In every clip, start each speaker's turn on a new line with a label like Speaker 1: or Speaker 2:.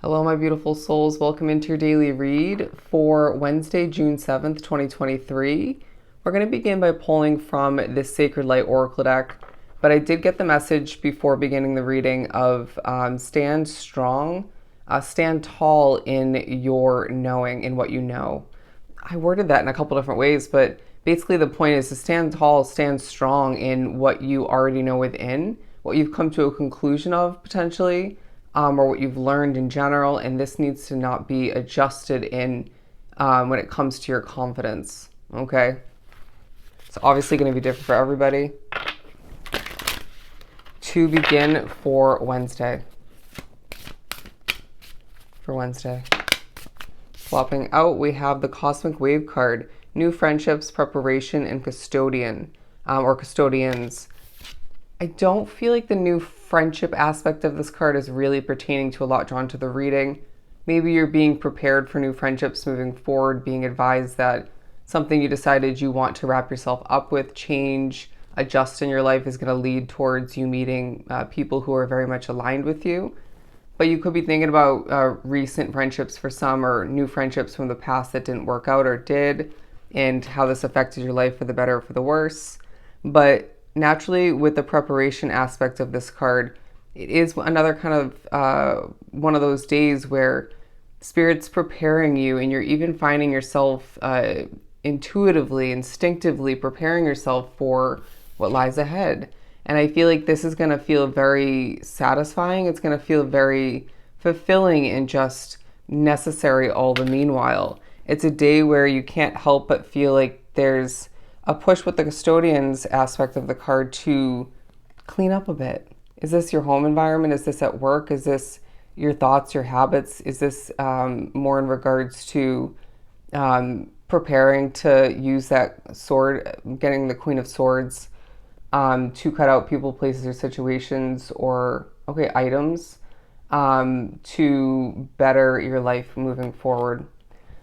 Speaker 1: Hello, my beautiful souls. Welcome into your daily read for Wednesday, June 7th, 2023. We're going to begin by pulling from this Sacred Light Oracle deck, but I did get the message before beginning the reading of stand strong, stand tall in your knowing, in what you know. I worded that in a couple different ways, but basically the point is to stand tall, stand strong in what you already know within, what you've come to a conclusion of potentially, or what you've learned in general, and this needs to not be adjusted in when it comes to your confidence. Okay, it's obviously going to be different for everybody. To begin for Wednesday. Flopping out, we have the Cosmic Wave card, New Friendships, Preparation, and Custodian, or Custodians. I don't feel like the new friendship aspect of this card is really pertaining to a lot drawn to the reading. Maybe you're being prepared for new friendships moving forward, being advised that something you decided you want to wrap yourself up with, change, adjust in your life is going to lead towards you meeting people who are very much aligned with you. But you could be thinking about recent friendships for some, or new friendships from the past that didn't work out or did, and how this affected your life for the better or for the worse. But naturally, with the preparation aspect of this card, it is another kind of one of those days where Spirit's preparing you, and you're even finding yourself intuitively, instinctively preparing yourself for what lies ahead. And I feel like this is going to feel very satisfying. It's going to feel very fulfilling and just necessary all the meanwhile. It's a day where you can't help but feel like there's a push with the custodians aspect of the card to clean up a bit. Is this your home environment? Is this at work? Is this your thoughts, your habits? Is this more in regards to preparing to use that sword, getting the Queen of Swords, to cut out people, places, or situations, or items, to better your life moving forward.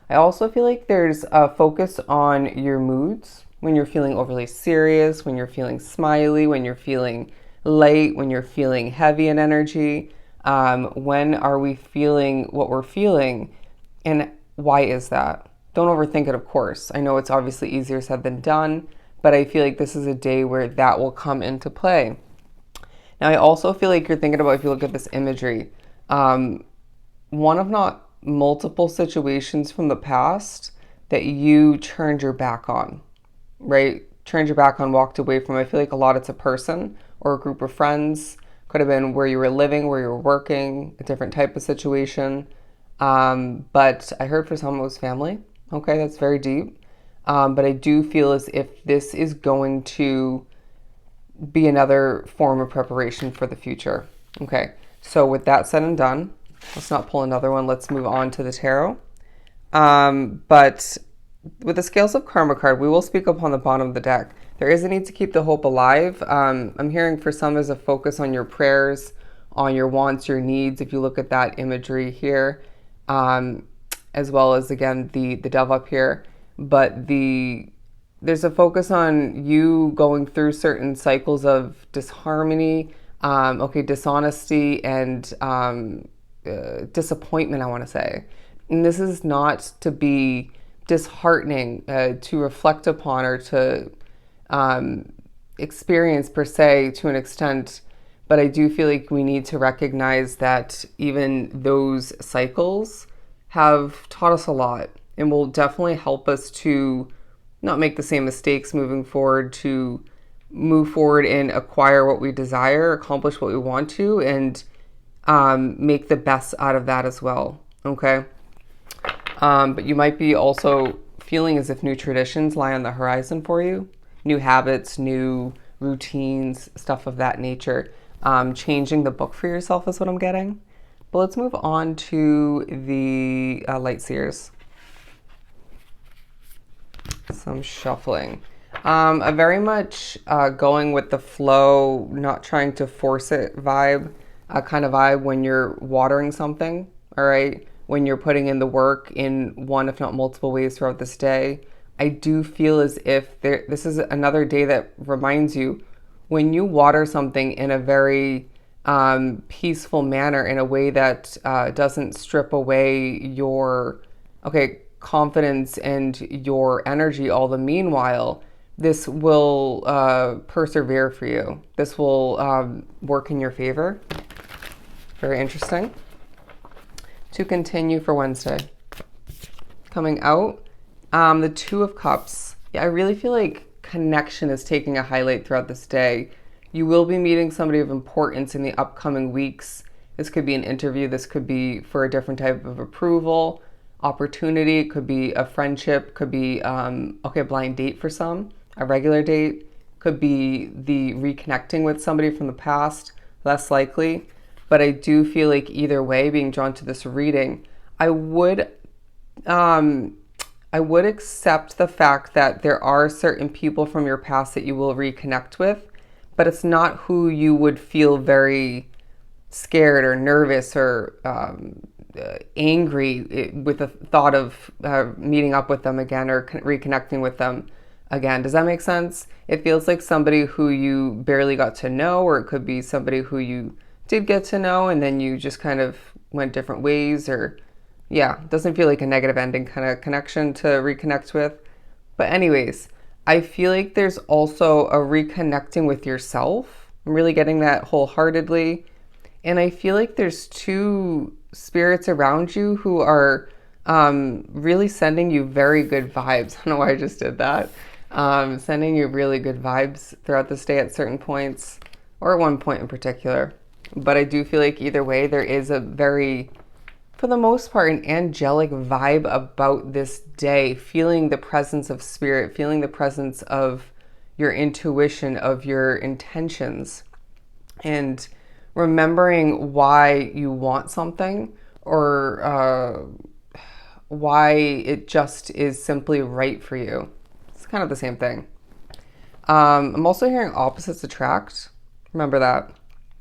Speaker 1: I also feel like there's a focus on your moods when you're feeling overly serious, when you're feeling smiley, when you're feeling light, when you're feeling heavy in energy. When are we feeling what we're feeling, and why is that? Don't overthink it, of course. I know it's obviously easier said than done, but I feel like this is a day where that will come into play. Now, I also feel like you're thinking about, if you look at this imagery, one of not multiple situations from the past that you turned your back on, right? Turned your back on, walked away from. I feel like a lot it's a person or a group of friends. Could have been where you were living, where you were working, a different type of situation. But I heard for some it was family. Okay, that's very deep. But I do feel as if this is going to be another form of preparation for the future. Okay, so with that said and done, let's not pull another one. Let's move on to the tarot. But with the Scales of Karma card, we will speak upon the bottom of the deck. There is a need to keep the hope alive. I'm hearing for some is a focus on your prayers, on your wants, your needs. If you look at that imagery here, as well as, again, the dove up here. But there's a focus on you going through certain cycles of disharmony, dishonesty, and disappointment, I want to say. And this is not to be disheartening, to reflect upon, or to experience per se to an extent. But I do feel like we need to recognize that even those cycles have taught us a lot, and will definitely help us to not make the same mistakes moving forward, to move forward and acquire what we desire, accomplish what we want to, and make the best out of that as well. Okay. But you might be also feeling as if new traditions lie on the horizon for you, new habits, new routines, stuff of that nature. Changing the book for yourself is what I'm getting. But let's move on to the Light Seers. Some shuffling. A very much going with the flow, not trying to force it vibe, kind of vibe when you're watering something, all right? When you're putting in the work in one, if not multiple ways throughout this day. I do feel as if this is another day that reminds you, when you water something in a very peaceful manner, in a way that doesn't strip away your confidence and your energy all the meanwhile. This will persevere for you. This will work in your favor. Very interesting. To continue for Wednesday. Coming out, the Two of Cups. Yeah, I really feel like connection is taking a highlight throughout this day. You will be meeting somebody of importance in the upcoming weeks. This could be an interview. This could be for a different type of approval, opportunity. It could be a friendship. Could be, a blind date for some, a regular date. Could be the reconnecting with somebody from the past, less likely. But I do feel like either way, being drawn to this reading, I would accept the fact that there are certain people from your past that you will reconnect with, but it's not who you would feel very scared or nervous or angry with the thought of meeting up with them again or reconnecting with them again. Does that make sense? It feels like somebody who you barely got to know, or it could be somebody who you did get to know and then you just kind of went different ways, or yeah, doesn't feel like a negative ending kind of connection to reconnect with. But anyways, I feel like there's also a reconnecting with yourself. I'm really getting that wholeheartedly. And I feel like there's two spirits around you who are really sending you very good vibes. I don't know why I just did that. Sending you really good vibes throughout this day at certain points, or at one point in particular. But I do feel like either way, there is a very, for the most part, an angelic vibe about this day, feeling the presence of spirit, feeling the presence of your intuition, of your intentions, and remembering why you want something, or why it just is simply right for you. It's kind of the same thing. I'm also hearing opposites attract. Remember that.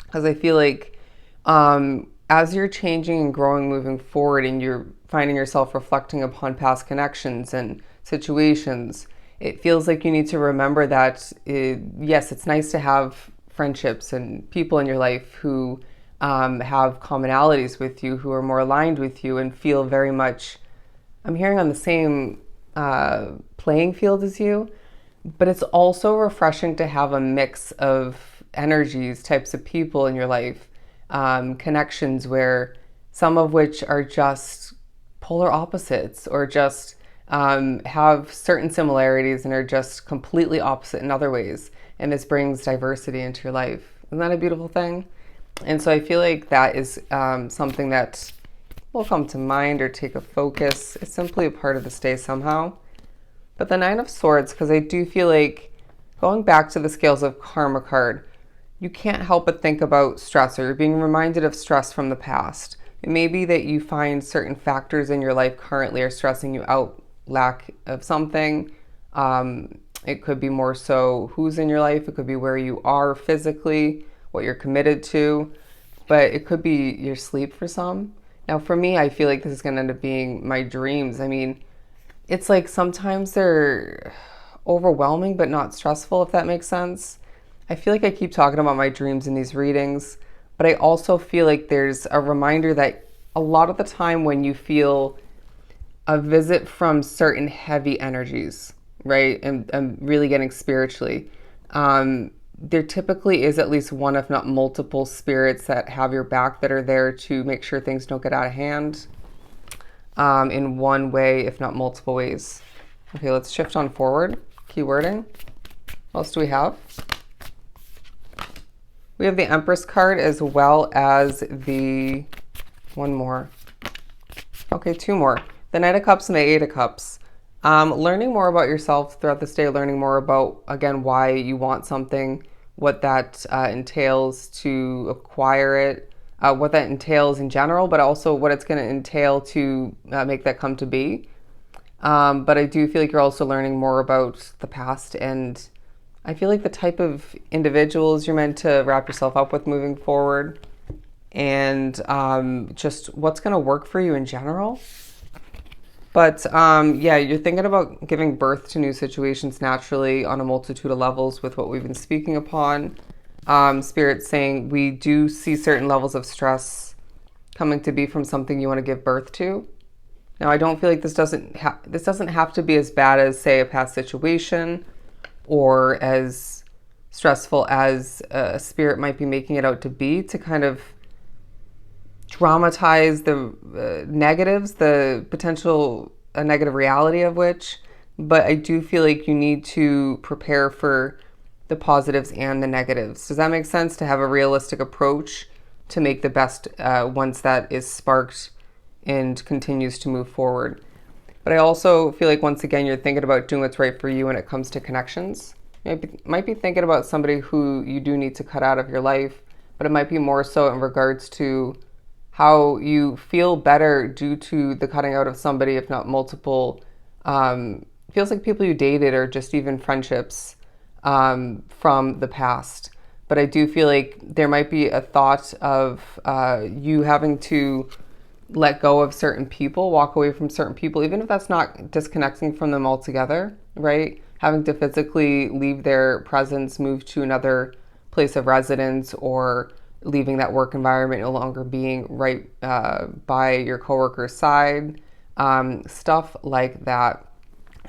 Speaker 1: Because I feel like as you're changing and growing, moving forward, and you're finding yourself reflecting upon past connections and situations, it feels like you need to remember that, yes, it's nice to have friendships and people in your life who have commonalities with you, who are more aligned with you and feel very much, I'm hearing, on the same playing field as you. But it's also refreshing to have a mix of energies, types of people in your life, connections where some of which are just polar opposites, or just have certain similarities and are just completely opposite in other ways. And this brings diversity into your life. Isn't that a beautiful thing? And so I feel like that is something that will come to mind or take a focus. It's simply a part of this day somehow. But the Nine of Swords, because I do feel like, going back to the Scales of Karma card, you can't help but think about stress, or you're being reminded of stress from the past. It may be that you find certain factors in your life currently are stressing you out, lack of something. It could be more so who's in your life. It could be where you are physically, what you're committed to, but it could be your sleep for some. Now, for me, I feel like this is going to end up being my dreams. I mean, it's like sometimes they're overwhelming, but not stressful, if that makes sense. I feel like I keep talking about my dreams in these readings, but I also feel like there's a reminder that a lot of the time when you feel a visit from certain heavy energies, right, and really getting spiritually, there typically is at least one, if not multiple, spirits that have your back, that are there to make sure things don't get out of hand in one way, if not multiple ways. Okay, let's shift on forward. Keywording. What else do we have? We have the Empress card, as well as the one more. Okay, two more. The Knight of Cups and the Eight of Cups. Learning more about yourself throughout this day, learning more about, again, why you want something, what that entails to acquire it, what that entails in general, but also what it's going to entail to make that come to be. But I do feel like you're also learning more about the past, and I feel like the type of individuals you're meant to wrap yourself up with moving forward, and just what's going to work for you in general. But yeah, you're thinking about giving birth to new situations naturally on a multitude of levels with what we've been speaking upon. Spirit saying we do see certain levels of stress coming to be from something you want to give birth to. Now, I don't feel like this doesn't have to be as bad as, say, a past situation, or as stressful as a spirit might be making it out to be, to kind of dramatize the negatives, the potential a negative reality of which. But I do feel like you need to prepare for the positives and the negatives. Does that make sense? To have a realistic approach to make the best once that is sparked and continues to move forward. But I also feel like, once again, you're thinking about doing what's right for you when it comes to connections. You might be thinking about somebody who you do need to cut out of your life, but it might be more so in regards to how you feel better due to the cutting out of somebody, if not multiple. Feels like people you dated, or just even friendships from the past. But I do feel like there might be a thought of you having to let go of certain people, walk away from certain people, even if that's not disconnecting from them altogether, right? Having to physically leave their presence, move to another place of residence, or leaving that work environment, no longer being right by your coworker's side, stuff like that.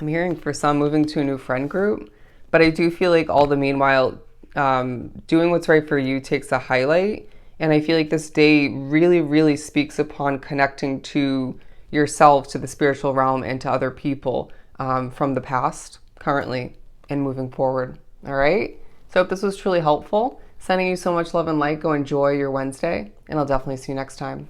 Speaker 1: I'm hearing for some moving to a new friend group, but I do feel like all the meanwhile, doing what's right for you takes a highlight. And I feel like this day really, really speaks upon connecting to yourself, to the spiritual realm, and to other people from the past, currently, and moving forward. All right? So I hope this was truly helpful. Sending you so much love and light. Go enjoy your Wednesday, and I'll definitely see you next time.